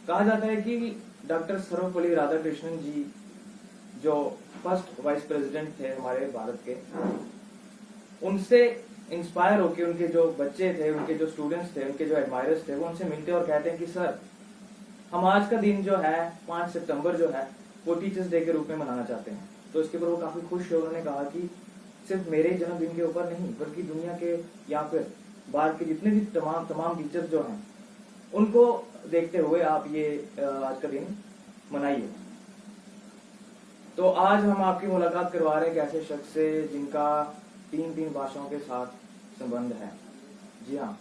कहा जाता है कि डॉक्टर सर्वपल्ली राधाकृष्णन जी जो फर्स्ट वाइस प्रेसिडेंट थे हमारे भारत के, उनसे इंस्पायर होके उनके जो बच्चे थे, उनके जो स्टूडेंट्स थे, उनके जो एडमायरर्स थे, वो उनसे मिलते और कहते हैं कि सर हम आज का दिन जो है 5 सितंबर जो है वो टीचर्स डे के रूप में मनाना चाहते हैं। तो इसके ऊपर वो काफी खुश हुए। उन्होंने कहा कि सिर्फ मेरे जन्मदिन के ऊपर नहीं बल्कि दुनिया के या फिर बाहर के जितने भी तमाम टीचर्स जो हैं उनको देखते हुए आप ये आज का दिन मनाइए। तो आज हम आपकी मुलाकात करवा रहे हैं एक ऐसे शख्स से जिनका 3 भाषाओं के साथ संबंध है। जी हाँ,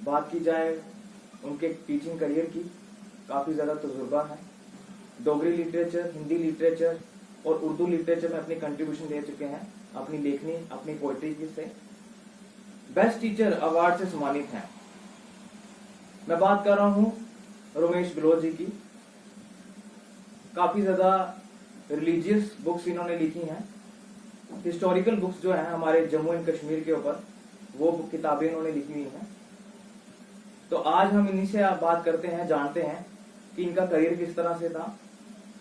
बात की जाए उनके टीचिंग करियर की, काफी ज्यादा तजुर्बा है। डोगरी लिटरेचर, हिंदी लिटरेचर और उर्दू लिटरेचर में अपनी कंट्रीब्यूशन दे चुके हैं अपनी लेखनी, अपनी पोइट्री से। बेस्ट टीचर अवार्ड से सम्मानित हैं। मैं बात कर रहा हूं रोमेश गलोच जी की। काफी ज्यादा रिलीजियस बुक्स इन्होंने लिखी हैं। हिस्टोरिकल बुक्स जो है हमारे जम्मू एंड कश्मीर के ऊपर, वो किताबें इन्होंने लिखी हुई हैं। तो आज हम इन्हीं से बात करते हैं, जानते हैं कि इनका करियर किस तरह से था,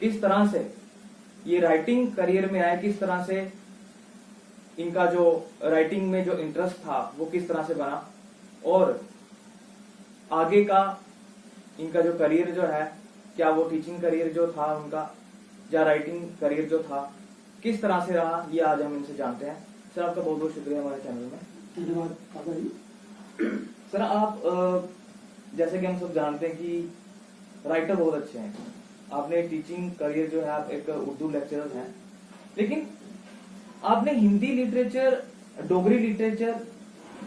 किस तरह से ये राइटिंग करियर में आए, किस तरह से इनका जो राइटिंग में जो इंटरेस्ट था वो किस तरह से बना, और आगे का इनका जो करियर जो है, क्या वो टीचिंग करियर जो था उनका या राइटिंग करियर जो था किस तरह से रहा, ये आज हम इनसे जानते हैं। सर आपका बहुत बहुत शुक्रिया हमारे चैनल में। धन्यवाद। सर आप जैसे कि हम सब जानते हैं कि राइटर बहुत अच्छे हैं। आपने टीचिंग करियर जो है, आप एक उर्दू लेक्चरर हैं, लेकिन आपने हिंदी लिटरेचर, डोगरी लिटरेचर,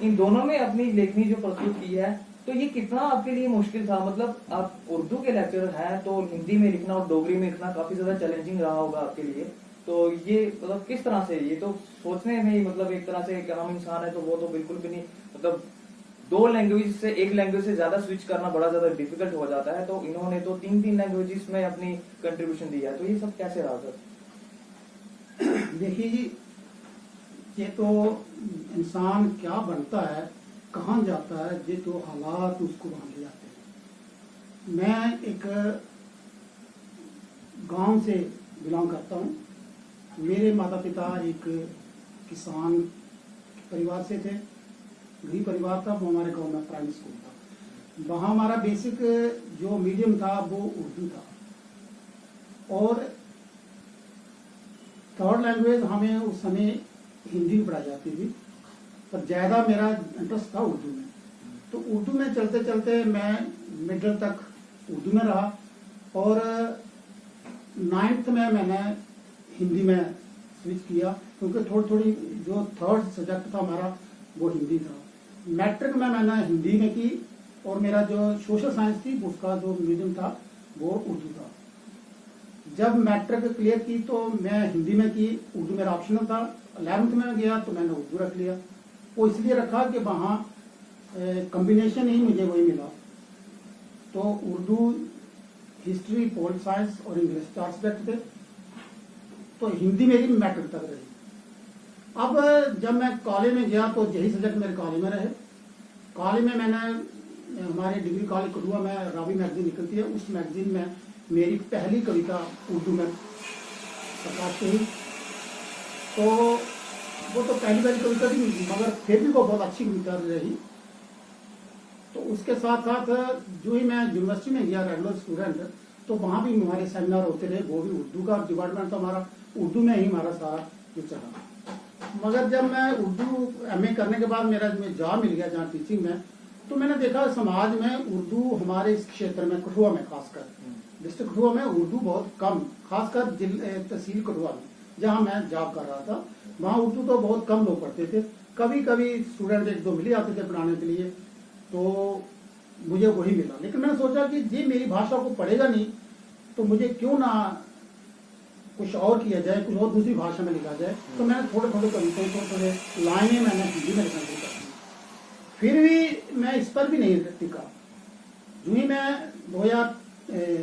इन दोनों में अपनी लेखनी जो प्रस्तुत की है, तो ये कितना आपके लिए मुश्किल था? मतलब आप उर्दू के लेक्चरर हैं तो हिंदी में लिखना और डोगरी में लिखना काफी ज्यादा चैलेंजिंग रहा होगा आपके लिए। तो ये मतलब किस तरह से, ये तो सोचने में ही मतलब एक तरह से एक आम इंसान है तो वो तो बिल्कुल भी नहीं, मतलब 2 लैंग्वेज से 1 लैंग्वेज से ज्यादा स्विच करना बड़ा ज्यादा डिफिकल्ट हो जाता है। तो इन्होंने तो 3 लैंग्वेजेस में अपनी कंट्रीब्यूशन दिया है। तो ये सब कैसे रहा सर? देखिए जी, ये तो इंसान क्या बनता है, कहाँ जाता है, ये तो हालात उसको वहां ले जाते हैं। मैं एक गांव से बिलोंग करता हूँ। मेरे माता पिता एक किसान परिवार से थे, गरीब परिवार था। वो हमारे गांव में प्राइमरी स्कूल था। वहाँ हमारा बेसिक जो मीडियम था वो उर्दू था, और थर्ड लैंग्वेज हमें उस समय हिंदी भी पढ़ाई जाती थी, पर ज़्यादा मेरा इंटरेस्ट था उर्दू में। तो उर्दू में चलते चलते मैं मिडिल तक उर्दू में रहा, और 9th में मैंने हिंदी में स्विच किया, क्योंकि थोड़ी जो थर्ड सब्जेक्ट था हमारा वो हिंदी था। मैट्रिक में मैंने हिंदी में की, और मेरा जो सोशल साइंस थी उसका जो मीडियम था वो उर्दू था। जब मैट्रिक क्लियर की तो मैं हिंदी में की, उर्दू मेरा ऑप्शनल था। 11th में गया तो मैंने उर्दू रख लिया। वो इसलिए रखा कि वहाँ कॉम्बिनेशन ही मुझे वही मिला। तो उर्दू, हिस्ट्री, पोल साइंस और इंग्लिश 4 सब्जेक्ट थे। तो हिंदी मेरी मैट्रिक तक रही। अब जब मैं कॉलेज में गया तो यही सब्जेक्ट मेरे कॉलेज में रहे। कॉलेज में मैंने हमारे डिग्री कॉलेज कठुआ में रावी मैगजीन निकलती है, उस मैगजीन में मेरी पहली कविता उर्दू में प्रकाशित हुई। तो वो तो पहली कविता थी, मगर फिर भी वो बहुत अच्छी कविता रही। तो उसके साथ साथ जो ही मैं यूनिवर्सिटी में गया रेगुलर स्टूडेंट, तो वहाँ भी हमारे सेमिनार होते रहे। वो भी उर्दू का डिपार्टमेंट था हमारा, उर्दू में ही हमारा सारा जो चला। मगर जब मैं उर्दू MA करने के बाद मेरा जॉब मिल गया जहाँ टीचिंग में, तो मैंने देखा समाज में उर्दू हमारे इस क्षेत्र में, कठुआ में खासकर, डिस्ट्रिक्ट कठुआ में उर्दू बहुत कम, खासकर तहसील कठुआ में जहाँ मैं जॉब कर रहा था, वहाँ उर्दू तो बहुत कम लोग पढ़ते थे। कभी कभी स्टूडेंट 1-2 मिले आते थे पढ़ाने के लिए, तो मुझे वही मिला। लेकिन मैंने सोचा कि ये मेरी भाषा को पढ़ेगा नहीं, तो मुझे क्यों ना कुछ और किया जाए, कुछ और दूसरी भाषा में लिखा जाए। तो मैंने थोड़े कविताएं, थोड़े लाइनें मैंने हिंदी में लिखना शुरू कर दी। फिर भी मैं इस पर भी नहीं टिका। जो ही मैं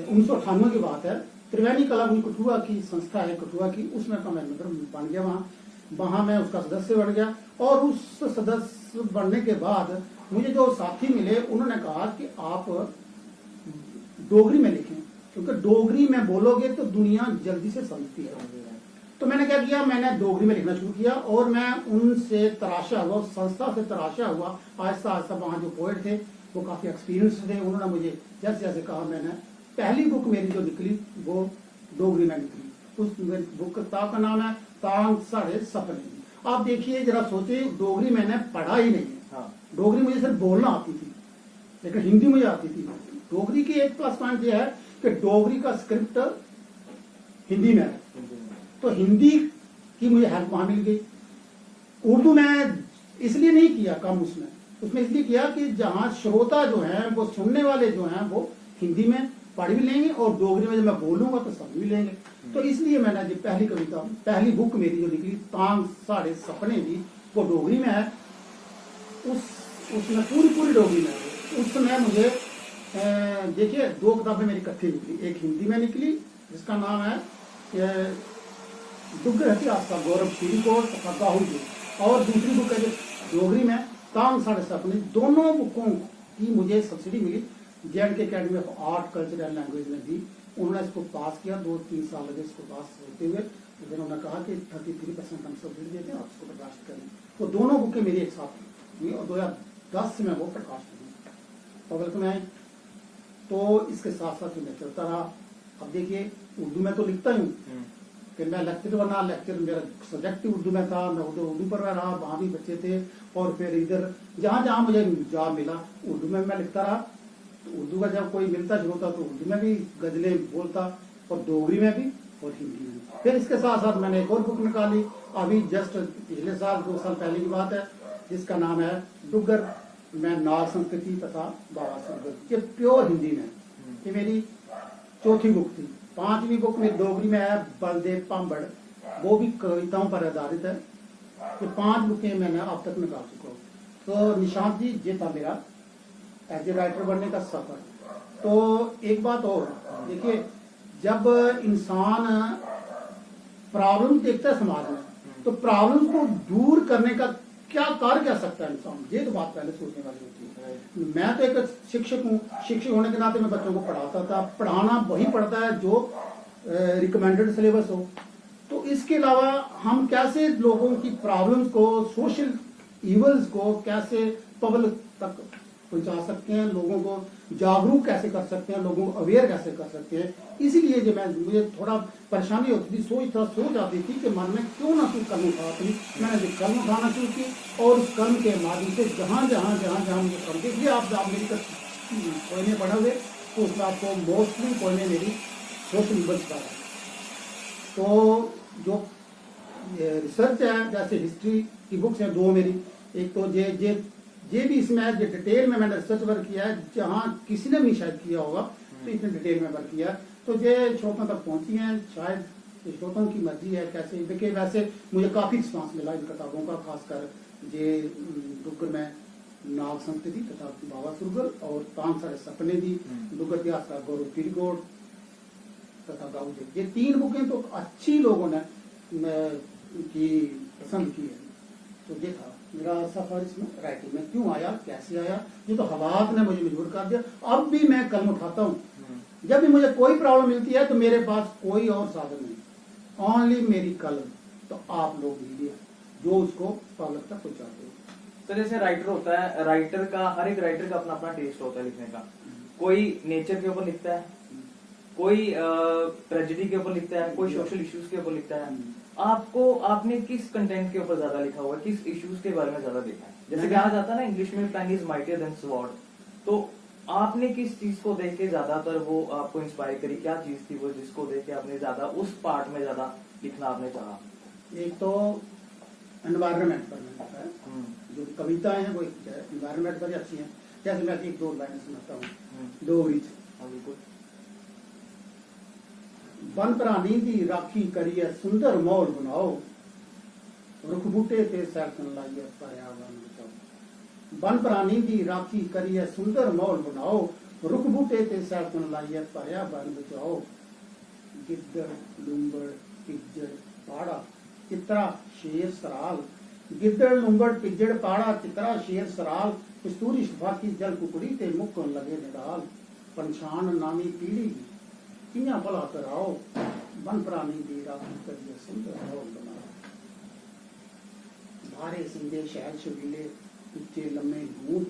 1998 की बात है, त्रिवेणी कला कठुआ की संस्था है कठुआ की, उसमें का मैं मेंबर बन गया। वहाँ मैं उसका सदस्य बन गया। और उस सदस्य बनने के बाद मुझे जो साथी मिले, उन्होंने कहा कि आप डोगरी में लिखें, क्योंकि डोगरी में बोलोगे तो दुनिया जल्दी से समझती है। तो मैंने क्या किया, मैंने डोगरी में लिखना शुरू किया और मैं उनसे तराशा हुआ, उस संस्था से तराशा हुआ। आहिस्ता आहिस्ता वहाँ जो पोएट थे वो काफ़ी एक्सपीरियंस थे, उन्होंने मुझे जैसे जैसे कहा, मैंने पहली बुक मेरी जो निकली वो डोगरी में निकली। उस बुक का नाम है तांग साढ़े सपने। आप देखिए जरा सोचिए, डोगरी मैंने पढ़ा ही नहीं है। हाँ। डोगरी मुझे सिर्फ बोलना आती थी, लेकिन हिंदी मुझे आती थी। डोगरी की एक प्लस पॉइंट यह है कि डोगरी का स्क्रिप्ट हिंदी में है, तो हिंदी की मुझे हेल्प वहां मिल गई। उर्दू में इसलिए नहीं किया काम उसमें इसलिए किया कि जहां श्रोता जो हैं वो सुनने वाले जो हैं वो हिंदी में पढ़ भी लेंगे और डोगरी में जब मैं बोलूंगा तो समझ भी लेंगे। तो इसलिए मैंने जो पहली कविता, पहली बुक मेरी जो निकली तांग साढ़े सपने भी, वो डोगरी में है। उसमें पूरी डोगरी में है। उस समय मुझे देखिए 2 किताबें मेरी इकट्ठी निकली, एक हिंदी में निकली जिसका नाम है डुग्गर इतिहास का गौरव पीरीकोट तथा गाहू जी, और दूसरी बुक है जो डोगरी में तांग साढ़े सपने। दोनों बुकों की मुझे सब्सिडी मिली, JNK academy of art culture and language में दी। उन्होंने इसको पास किया, 2-3 साल लगे इसको पास होते हुए। तो उन्होंने कहा कि 33% हम सब्सिडी देते हैं, आप इसको प्रकाशित करें। तो दोनों बुकें मेरी एक साथ हुई और 2010 में वो प्रकाशित हुई, पब्लिक में आई। तो इसके साथ साथ मैं चलता रहा। अब देखिए उर्दू में तो लिखता ही हूँ कि मैं लेक्चर बना, लेक्चर मेरा सब्जेक्ट ही उर्दू में था, मैं उर्दू पर रहा, वहाँ भी बच्चे थे। और फिर इधर जहाँ जहाँ मुझे जॉब मिला उर्दू में मैं लिखता रहा। तो उर्दू का जब कोई मिलता शुरू होता तो उर्दू में भी गजलें बोलता, और डोगरी में भी और हिंदी में। फिर इसके साथ साथ मैंने एक और बुक निकाली, अभी जस्ट पिछले साल 2 साल पहले की बात है, जिसका नाम है डुग्गर में नाग संस्कृति तथा बाबा सुरगल। ये प्योर हिंदी में, ये मेरी चौथी बुक थी। 5वीं बुक में डोगरी में है बलदेव पांबड़, वो भी कविताओं पर आधारित है। ये 5 बुकें मैंने अब तक निकाल चुका हूँ। तो निशांत जी, ये था मेरा एज ए राइटर बनने का सफर। तो एक बात और देखिए, जब इंसान प्रॉब्लम देखता है समाज में, तो प्रॉब्लम को दूर करने का क्या कार्य कर सकता है इंसान, ये तो बात पहले सोचने वाली होती है। मैं तो एक शिक्षक हूँ, शिक्षक होने के नाते मैं बच्चों को पढ़ाता था। पढ़ाना वही पढ़ता है जो रिकमेंडेड सिलेबस हो। तो इसके अलावा हम कैसे लोगों की प्रॉब्लम्स को, सोशल इवल्स को कैसे पब्लिक तक पहुंचा सकते हैं, लोगों को जागरूक कैसे कर सकते हैं, लोगों को अवेयर कैसे कर सकते हैं। इसीलिए जो मुझे थोड़ा परेशानी होती थी, सोच आती थी कि मन में क्यों ना कोई कदम उठाती। मैंने जो कदम उठाना शुरू की और उस कदम के माध्यम से जहाँ मुझे कदम, देखिए आप मेरी पोएमे पढ़े हुए तो उसमें आपको मोस्टली पोएमे मेरी सोशल इवल्स पर है। तो जो रिसर्च है, जैसे हिस्ट्री की बुक्स हैं 2 मेरी, एक तो ये भी इसमें है, जो डिटेल में मैंने रिसर्च वर्क किया है, जहाँ किसी ने भी शायद किया होगा तो इतने डिटेल में वर्क किया। तो ये श्रोताओं तक पहुंची हैं, शायद श्रोताओं की मर्जी है कैसे। देखिए वैसे मुझे काफी रिस्पॉन्स मिला इन किताबों का, खासकर ये डुग्गर में नाग संस्कृति तथा बाबा सुरगल और तांग साढ़े सपने दी, डुग्गर इतिहास का गौरव पीरीकोट तथा गाँव जी, ये 3 बुकें तो अच्छी लोगों ने की पसंद की है। तो ये था मेरा सफर इसमें, राइटिंग में क्यों आया, कैसे आया, ये तो हालात ने मुझे मजबूर कर दिया। अब भी मैं कलम उठाता हूँ, जब भी मुझे कोई प्रॉब्लम मिलती है तो मेरे पास कोई और साधन नहीं, ओनली मेरी कलम। तो आप लोग मीडिया जो उसको पब्लिक तक पहुंचाते हो। तो जैसे राइटर होता है, राइटर का, हर एक राइटर का अपना अपना टेस्ट होता है लिखने का। कोई नेचर के ऊपर लिखता है, कोई ट्रेजेडी के ऊपर लिखता है, कोई सोशल इश्यूज के ऊपर लिखता है। आपने किस कंटेंट के ऊपर ज्यादा लिखा हुआ है, किस इश्यूज के बारे में ज्यादा लिखा है? जैसे कहा जाता है ना इंग्लिश में, pen is mightier than sword. तो आपने किस चीज को देख के ज्यादातर वो आपको इंस्पायर करी, क्या चीज थी वो जिसको देख के आपने ज्यादा उस पार्ट में ज्यादा लिखना आपने चाहा? एक तो एनवायरनमेंट पर मैंने लिखा है, जो कविताएं हैं वो एनवायरनमेंट पर अच्छी हैं। जैसे मैं 1-2 लाइनें सुनाता हूँ डोगरी। वन प्राणी दी राखी करिए सुंदर माहौल बनाओ, रुख बूटे ते सैरतन लाइए पर्यावरण बचाओ। वन प्राणी दी राखी करिए सुंदर माहौल बनाओ, रुख बूटे ते सैरतन लाइए पर्यावरण बचाओ। गिद्दड़ लुंबड़ पिज्जड़ पाड़ा चित्रा शेर सराल, गिद्दड़ लुंबड़ पिज्जड़ पाड़ा चित्रा शेर सराल, कस्तूरी शफा की जल कुकड़ी ते मुक्कन लगे निडाल। पंछान नामी पीढ़ी कियां भला कराओ वन प्राणी दी राखी करिए सुंदर माहौल बनाओ बारे सिंगे शहर शबीले उच्चे लम्मे गूंद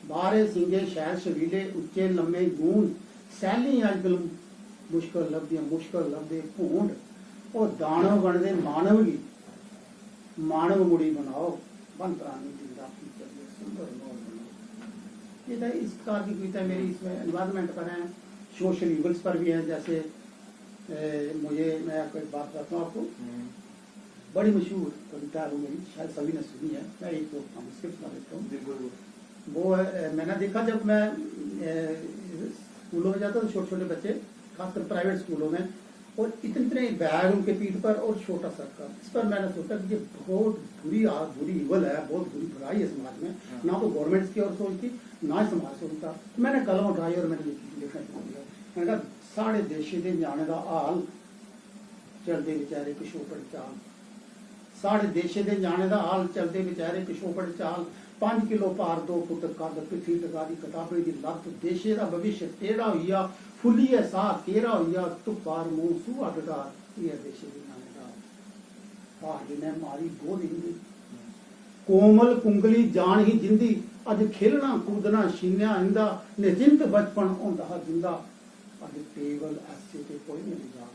बारे सिंगे शहर शबीले उच्चे लम्मे गूंद सैली अजकल मुश्किल लभदे भूंड और दानव बनदे मानव गी मानव मुड़ी बनाओ वन प्राणी दी राखी करिए सुंदर माहौल बनाओ। ये था इस प्रकार की कविता मेरी इसमें एनवायरमेंट पर है, सोशल इवल्स पर भी है। जैसे मैं आपको एक बात बताता हूँ आपको, बड़ी मशहूर कविता है वो मेरी, शायद सभी ने सुनी है, मैं एक दो ट्रांसक्रिप्ट सुना देता हूँ। वो मैंने देखा जब मैं स्कूलों में जाता था, छोटे छोटे बच्चे खासकर प्राइवेट स्कूलों में, और इतने बैग उनके पीठ पर और छोटा सा कप। इस पर मैंने सोचा कि ये बहुत बुरी इवल है, बहुत बुरी बुराई है समाज में, ना तो गवर्नमेंट की और सोचती ना ही समाज सोचता। तो मैंने कलम उठाई और मैंने लिखना शुरू किया। मैंने कहा साढ़े देशे दे जाने का हाल चलते बेचारे पिछोपड़ चाल, साढ़े देशे दे जाने का हाल चलते बेचारे पिछोपड़ चाल, 5 किलो पार 2 फुट कद पिठी टका दी किताबे दी लत, देशे दा भविष्य टेढ़ा होइया फुलिए साह केरा होइया तू पार मुंह सूआ डकार, ये देशे दे जाने का हाल ने मारी गोद हिंदी कोमल कुंगली जान ही जिंदी, अज खेलना कूदना शीनिया इंदा निश्चिंत बचपन होंदा हा जिंदा, अज टेबल ऐसे ते कोई नहीं जा,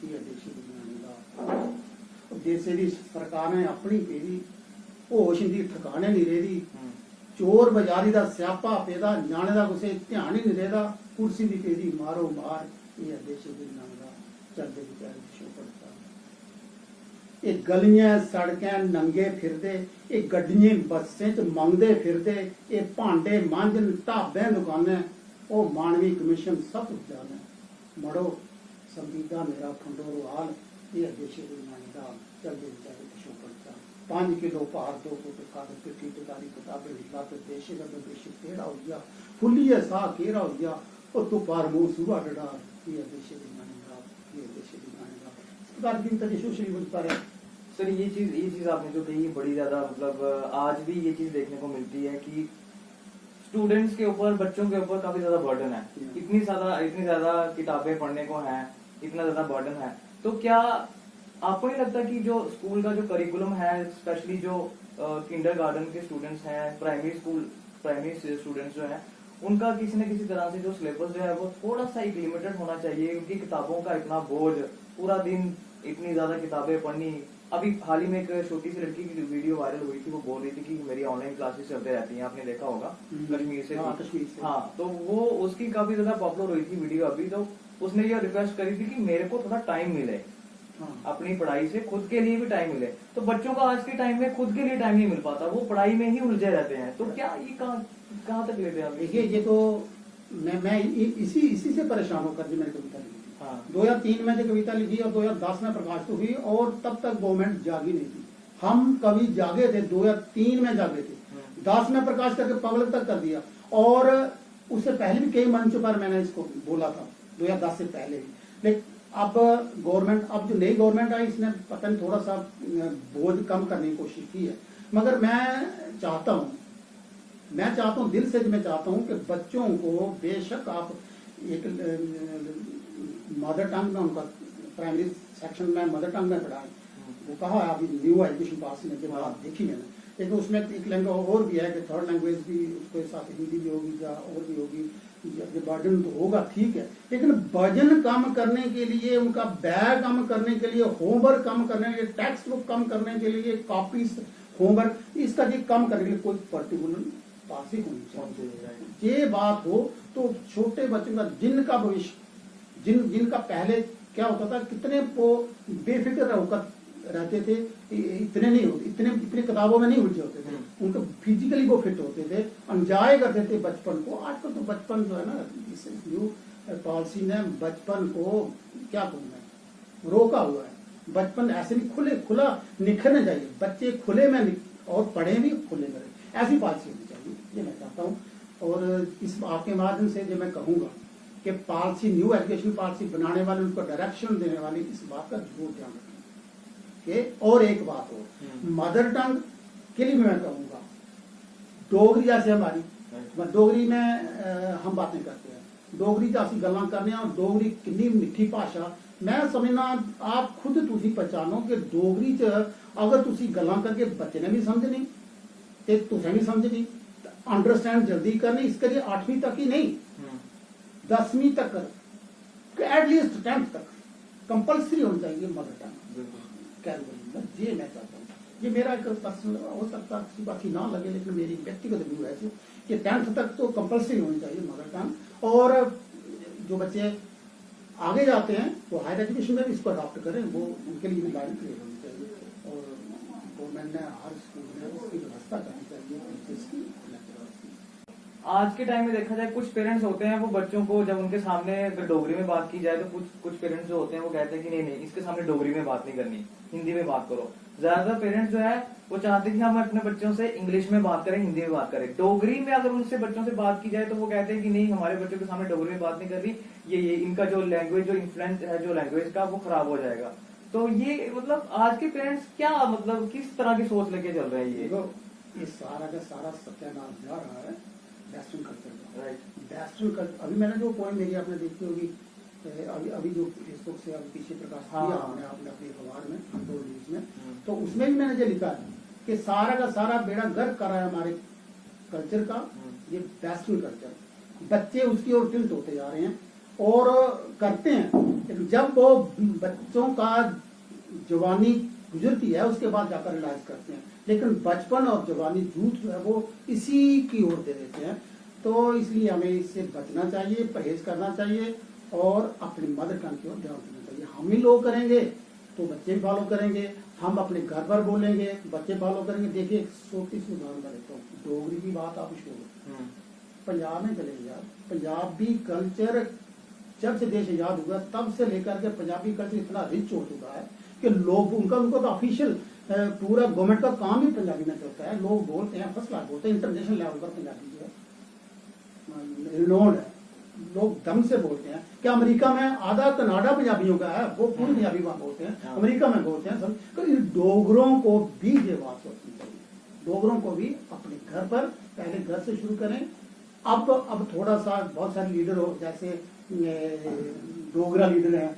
ये देशे दे जाने का देशे दी सरकारें अपनी पेरी होश इंदी ठिकाने नहीं रेदी, चोर बाजारी दा स्यापा पेदा जाने दा कुसे ध्यान ही नहीं रेदा, कुर्सी दी पेदी मारो मार, ये देशे दे जाने का चलदे बेचारे पिछोपड़ चाल। ये गलियां सड़कें नंगे फिरदे, ये गड्डियां बसें च मंगदे फिरदे, ये भांडे मांजन ढाबे दुकानें, ओ मानवी कमीशन सब कुछ जाने, मड़ो संगीता मेरा फंडोरो हाल, ये देशे दे जाने का चलदे बेचारे पिछोपड़ चाल। 5 किलो पार 2 फुट कद पिठी टकारी किताबे लत, देशे दा भविष्य टेढ़ा होइया फुलिए साह केरा होइया ओ तू पार मुंह सूआ डडार, ये देशे दे जाने का ये देशे दे जाने का। इस प्रकार की कविता सोशल इवल्स पर है। सर ये चीज आपने जो कही बड़ी ज्यादा, मतलब आज भी ये चीज देखने को मिलती है कि स्टूडेंट्स के ऊपर, बच्चों के ऊपर काफी ज्यादा बर्डन है, इतनी ज्यादा किताबें पढ़ने को है, इतना ज्यादा बर्डन है। तो क्या आपको नहीं लगता कि जो स्कूल का जो करिकुलम है, स्पेशली जो किंडरगार्टन के स्टूडेंट्स हैं, प्राइमरी स्टूडेंट्स जो हैं, उनका किसी न किसी तरह से जो सिलेबस जो है वो थोड़ा सा एक लिमिटेड होना चाहिए, क्योंकि किताबों का इतना बोझ, पूरा दिन इतनी ज्यादा किताबें पढ़नी। अभी हाल ही में एक छोटी सी लड़की की वीडियो वायरल हुई थी, वो बोल रही थी कि मेरी ऑनलाइन क्लासेस चलते रहती हैं, आपने देखा होगा, कश्मीर से। हाँ, तो वो उसकी काफी ज्यादा पॉपुलर हुई थी वीडियो अभी। तो उसने ये रिक्वेस्ट करी थी कि मेरे को थोड़ा टाइम मिले, अपनी पढ़ाई से खुद के लिए भी टाइम मिले। तो बच्चों को आज के टाइम में खुद के लिए टाइम नहीं मिल पाता, वो पढ़ाई में ही उलझे रहते हैं। तो क्या ये कहाँ तक लेते हैं? देखिए, ये तो मैं इसी से परेशान होकर मैंने कविता लिखी। 2003 में जो कविता लिखी और 2010 में प्रकाशित हुई, और तब तक गवर्नमेंट जागी नहीं थी। हम कभी जागे थे, 2003 में जागे थे, 10 में प्रकाश करके पब्लिक तक कर दिया। और उससे पहले भी कई मंच पर मैंने इसको बोला था, 2010 से पहले भी। लेकिन अब गवर्नमेंट, अब जो नई गवर्नमेंट आई, इसने पता नहीं थोड़ा सा बोझ कम करने की कोशिश की है। मगर मैं चाहता हूँ दिल से, मैं चाहता हूँ कि बच्चों को बेशक आप एक मदर टंग में, उनका प्राइमरी सेक्शन में मदर टंग में पढ़ाएं। वो कहा है अभी न्यू एजुकेशन पॉलिसी में, जब बात देखी मैंने, लेकिन उसमें एक लैंग्वेज और भी है कि थर्ड लैंग्वेज भी उसके साथ हिंदी भी होगी या और भी होगी। ये बर्डन तो होगा, ठीक है, लेकिन वजन कम करने के लिए, उनका बैग कम करने के लिए, होमवर्क कम करने के लिए, टेक्स्ट बुक कम करने के लिए, कॉपीज होमवर्क, इसका ये कम करने के लिए कोई पर्टिकुलर पॉलिसी होनी चाहिए। ये बात हो तो छोटे बच्चों का, जिनका भविष्य, जिनका पहले क्या होता था, कितने वो बेफिक्र होकर रहते थे, इतने नहीं होते, इतने किताबों में नहीं उलझे होते थे, उनको फिजिकली वो फिट होते थे, एंजॉय करते थे बचपन को। आजकल तो बचपन जो है ना, इस न्यू पॉलिसी ने बचपन को क्या कहूँ रोका हुआ है। बचपन ऐसे भी खुला निखरना चाहिए, बच्चे खुले में और पढ़े भी खुले में, ऐसी पॉलिसी होनी चाहिए, ये मैं चाहता हूँ। और इस आपके माध्यम से जो मैं कहूँगा कि पॉलिसी, न्यू एजुकेशन पॉलिसी बनाने वाले, उनको डायरेक्शन देने वाले इस बात का जरूर ध्यान रखें। और एक बात हो, मदर टंग के लिए मैं कहूँगा, डोगरी जैसे हमारी, डोगरी में हम बातें करते हैं, डोगरी च असीं गल्लां करने और डोगरी कितनी मिठी भाषा। मैं समझना आप खुद तुसी पहचानो कि डोगरी च अगर तुसी गल्लां करके बच्चे ने भी समझनी ते तुसें भी समझनी, अंडरस्टैंड जल्दी करनी। इस करिए 8वीं तक ही नहीं, 10वीं तक, एटलीस्ट 10th तक कंपल्सरी होनी चाहिए मदर टंग कैलकुलेट। ये मैं चाहता हूँ, ये मेरा एक पर्सनल, हो सकता है किसी बात की ना लगे, लेकिन मेरी व्यक्तिगत व्यू है कि 10th तक तो कंपल्सरी होनी चाहिए मदर टंग। और जो बच्चे आगे जाते हैं वो हायर एजुकेशन में भी इसको अडॉप्ट करें, वो उनके लिए भी लाइन क्लियर होनी चाहिए। और गवर्नमेंट ने हर स्कूल में उसकी व्यवस्था करनी चाहिए टीचर्स की, लेक्चरर्स की। आज के टाइम में देखा जाए कुछ पेरेंट्स होते हैं वो बच्चों को जब उनके सामने अगर डोगरी में बात की जाए तो कुछ पेरेंट्स जो होते हैं वो कहते हैं कि नहीं नहीं इसके सामने डोगरी में बात नहीं करनी, हिंदी में बात करो। ज्यादातर पेरेंट्स जो है वो चाहते हैं कि हम अपने बच्चों से इंग्लिश में बात करें, हिंदी में बात करें। डोगरी में अगर उनसे बच्चों से बात की जाए तो वो कहते हैं कि नहीं हमारे बच्चों के सामने डोगरी में बात नहीं कर रही, ये इनका जो लैंग्वेज जो इन्फ्लुएंस है जो लैंग्वेज का वो खराब हो जाएगा। तो ये मतलब आज के पेरेंट्स क्या मतलब किस तरह की सोच लेके चल रहे हैं ये सारा का सारा सत्यानाश जा रहा है वेस्टर्न कल्चर का। राइट, वेस्टर्न कल्चर, अभी मैंने जो पॉइंट मेरी आपने देखी होगी, अभी जो फेसबुक से अभी पीछे प्रकाश किया हमने आपने अपने अखबार में अनटोल्ड न्यूज में, तो उसमें भी मैंने ये लिखा है कि सारा का सारा बेड़ा गर्क कर रहा है हमारे कल्चर का ये वेस्टर्न कल्चर। बच्चे उसकी ओर टिल्ट होते जा रहे हैं और करते हैं, लेकिन जब वो बच्चों का जवानी गुजरती है उसके बाद जाकर रियलाइज करते हैं, लेकिन बचपन और जवानी झूठ जो है वो इसी की ओर दे देते हैं। तो इसलिए हमें इससे बचना चाहिए, परहेज करना चाहिए और अपनी मदर टंग की ओर ध्यान देना चाहिए। हम ही लोग करेंगे तो बच्चे भी फॉलो करेंगे, हम अपने घर पर बोलेंगे बच्चे फॉलो करेंगे। देखिए एक छोटी सी उदाहरण देता हूँ, डोगरी की बात आप छोड़ो, पंजाब में चले यार, पंजाबी कल्चर जब से देश आजाद हुआ तब से लेकर के पंजाबी कल्चर इतना रिच हो चुका है कि लोग उनको तो ऑफिशियल पूरा गवर्नमेंट का काम ही पंजाबी में चलता है। लोग बोलते हैं, फर्स्ट क्लास बोलते हैं, इंटरनेशनल लेवल पर पंजाबी जो है रिनोन्ड है, लोग दम से बोलते हैं कि अमेरिका में आधा कनाडा पंजाबियों का है, वो पूरी पंजाबी वहां बोलते हैं, अमेरिका में बोलते हैं सब। तो इन डोगरों को भी ये बात सोचनी चाहिए, डोगरों को भी अपने घर पर पहले घर से शुरू करें। अब थोड़ा सा बहुत सारे लीडर हो, जैसे डोगरा लीडर है,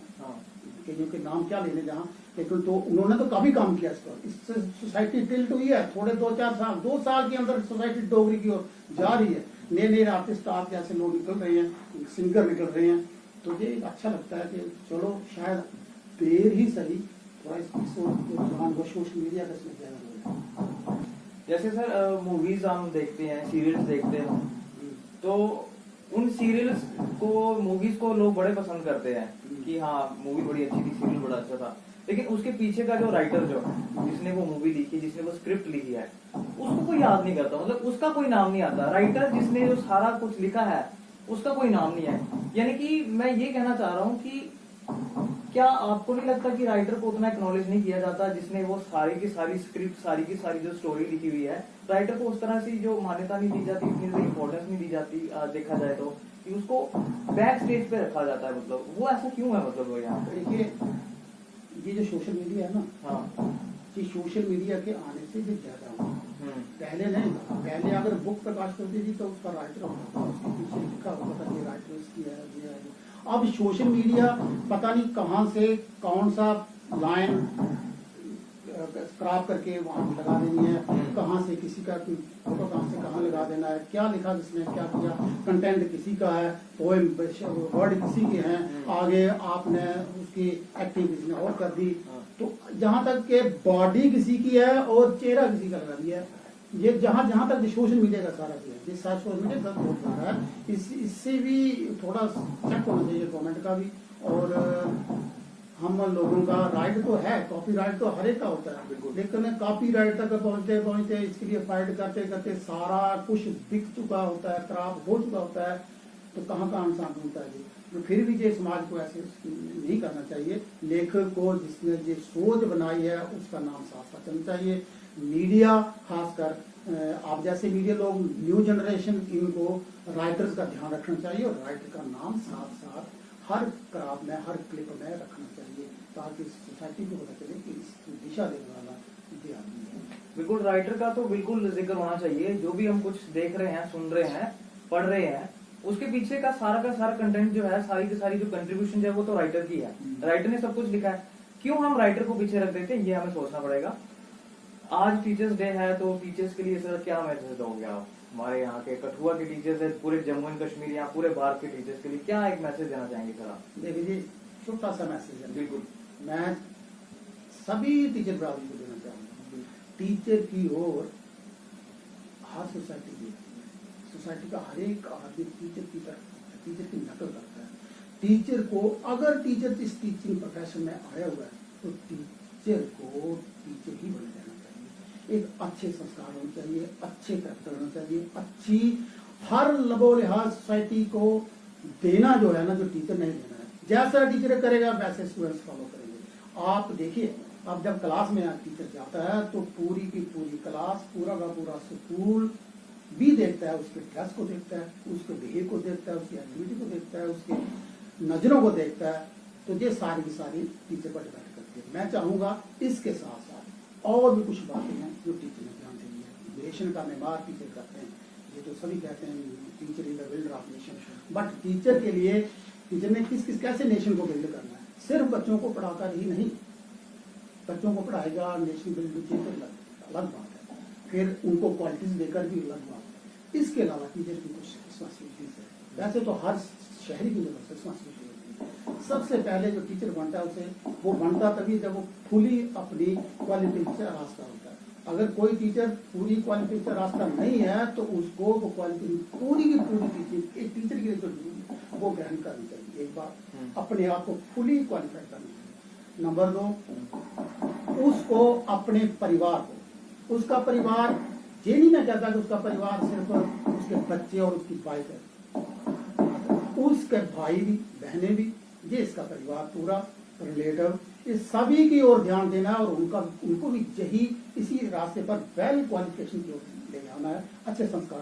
के नाम क्या लेने जहाँ, लेकिन तो उन्होंने तो काफी काम किया इस पर। इससे सोसाइटी टिल्ट हुई है, थोड़े 2 साल के अंदर सोसाइटी डोगरी की ओर जा रही है। नए नए आर्टिस्ट आप जैसे लोग निकल रहे हैं, सिंगर निकल रहे हैं, तो ये अच्छा लगता है कि चलो शायद देर ही सही थोड़ा इसकी सोशल मीडिया का इसमें ज्यादा। जैसे सर मूवीज हम देखते हैं, सीरियल्स देखते हैं, तो उन सीरियल्स को मूवीज को लोग बड़े पसंद करते हैं कि हाँ मूवी बड़ी अच्छी थी, सीरियल बड़ा अच्छा था, लेकिन उसके पीछे का जो राइटर जो जिसने वो मूवी लिखी, जिसने वो स्क्रिप्ट लिखी है, उसको कोई याद नहीं करता, मतलब उसका कोई नाम नहीं आता। राइटर जिसने जो सारा कुछ लिखा है उसका कोई नाम नहीं है। यानी कि मैं ये कहना चाह रहा हूँ कि क्या आपको नहीं लगता कि राइटर को उतना एक्नॉलेज नहीं किया जाता जिसने वो सारी की सारी स्क्रिप्ट, सारी की सारी जो स्टोरी लिखी हुई है, राइटर को उस तरह से जो मान्यता नहीं दी जाती, इतनी इंपॉर्टेंस नहीं दी जाती, देखा जाए तो कि उसको बैक स्टेज पे रखा जाता है। मतलब वो ऐसा क्यों है? मतलब वो यहाँ देखिए ये जो सोशल मीडिया है ना, हाँ, ये सोशल मीडिया के आने से भी ज्यादा हुआ। पहले नहीं था, पहले अगर बुक प्रकाश करती थी तो उसका राइटर होता था, उसके पीछे लिखा होता था ये राइटर इसकी है, ये है। अब सोशल मीडिया पता नहीं कहाँ से कौन सा लाइन स्क्रैप करके वहां लगा देनी है, कहाँ से किसी का फोटो कहाँ से कहाँ लगा देना है, क्या लिखा जिसने क्या किया, कंटेंट किसी का है, पोएम वर्ड किसी के हैं, आगे आपने उसकी एक्टिंग किसी ने और कर दी। तो जहां तक के बॉडी किसी की है और चेहरा किसी का लगा दिया है, ये जहां तक सोशल मीडिया का सारा किया, जिस सारा सोशल मीडिया का बहुत हो रहा है, इससे भी थोड़ा चेक होना चाहिए गवर्नमेंट का भी। और हम लोगों का राइट तो है, कॉपीराइट तो हर एक का होता है, लेकिन कॉपीराइट तक पहुंचते पहुंचते इसके लिए फाइट करते करते सारा कुछ बिक चुका होता है, खराब हो चुका होता है, तो कहाँ का इंसान ढूंढता है जी। तो फिर भी ये समाज को ऐसे नहीं करना चाहिए। लेखक को जिसने ये सोच बनाई है उसका नाम साफ साफ चलना चाहिए। मीडिया खासकर आप जैसे मीडिया लोग, न्यू जनरेशन, इनको राइटर्स का ध्यान रखना चाहिए और राइटर का नाम साथ साथ हर क्राफ्ट में, हर क्लिप में रखना चाहिए, ताकि सोसाइटी को पता चले कि इसकी दिशा देने वाला ये आदमी है। बिल्कुल, राइटर का तो बिल्कुल जिक्र होना चाहिए। जो भी हम कुछ देख रहे हैं, सुन रहे हैं, पढ़ रहे हैं, उसके पीछे का सारा कंटेंट जो है, सारी की सारी जो कंट्रीब्यूशन है वो तो राइटर की है। राइटर ने सब कुछ लिखा है, क्यों हम राइटर को पीछे रख देते हैं, ये हमें सोचना पड़ेगा। आज टीचर्स डे है, तो टीचर्स के लिए सर क्या मैसेज दोगे आप? हमारे यहाँ के कठुआ के टीचर्स है, पूरे जम्मू एंड कश्मीर, यहाँ पूरे भारत के टीचर्स के लिए क्या एक मैसेज देना चाहेंगे सर आप? देखिए जी, छोटा सा मैसेज है, बिल्कुल। मैं सभी टीचर बरादरी को देना चाहूंगा। टीचर की ओर हर सोसाइटी की, सोसाइटी का हर एक आदमी टीचर की तरफ, टीचर की नकल करता है। टीचर को, अगर टीचर इस टीचिंग प्रोफेशन में आया हुआ है तो टीचर को टीचर ही बन जाना चाहिए। एक अच्छे संस्कार होने चाहिए, अच्छे कैरेक्टर होना चाहिए, अच्छी हर लबो लिहाज सोसाइटी को देना जो है ना, जो टीचर नहीं देना है। जैसा टीचर करेगा वैसे स्टूडेंट्स फॉलो करेंगे। आप देखिए, अब जब क्लास में टीचर जाता है तो पूरी की पूरी क्लास, पूरा का पूरा स्कूल भी देखता है, उसके ड्रेस को देखता है, उसके बिहेव को देखता है, उसकी एक्टिविटी को देखता है, उसके नजरों को देखता है। तो ये सारी की सारी टीचर पर डिपेंड करती है। मैं चाहूंगा इसके साथ साथ और भी कुछ बातें हैं जो टीचर ने ध्यान देनी है। नेशन का निर्माण टीचर करते हैं, ये तो सभी कहते हैं teacher is the builder of nation, but teacher के लिए टीचर ने किस किस कैसे नेशन को बिल्ड करना है। सिर्फ बच्चों को पढ़ाकर ही नहीं, बच्चों को पढ़ाएगा, नेशन बिल्ड तो अलग बात है, फिर उनको क्वालिटीज देकर भी अलग बात है। इसके अलावा टीचर की कुछ रिस्पॉन्सिबिलिटीज है। वैसे तो हर शहरी की जरूरत रिस्पॉन्सिबिलिटी होती है। सबसे पहले जो टीचर बनता है उसे, वो बनता तभी जब वो फुली अपनी क्वालिफिकेशन से रास्ता होता है। अगर कोई टीचर पूरी क्वालिफिकेशन रास्ता नहीं है तो उसको वो क्वालिफिकेशन पूरी की पूरी टीचिंग एक टीचर के लिए जो वो ग्रहण करनी चाहिए। एक बार अपने आप को फुली क्वालिफाइड करना चाहिए। नंबर 2, उसको अपने परिवार को, उसका परिवार, ये नहीं मैं कहता कि उसका परिवार सिर्फ उसके बच्चे और उसकी वाइफ है, उसके भाई भी, बहनें भी, ये इसका परिवार पूरा, रिलेटिव, इस सभी की ओर ध्यान देना और उनको भी यही इसी रास्ते पर वेल क्वालिफिकेशन की ओर ले जाना है, अच्छे संस्कार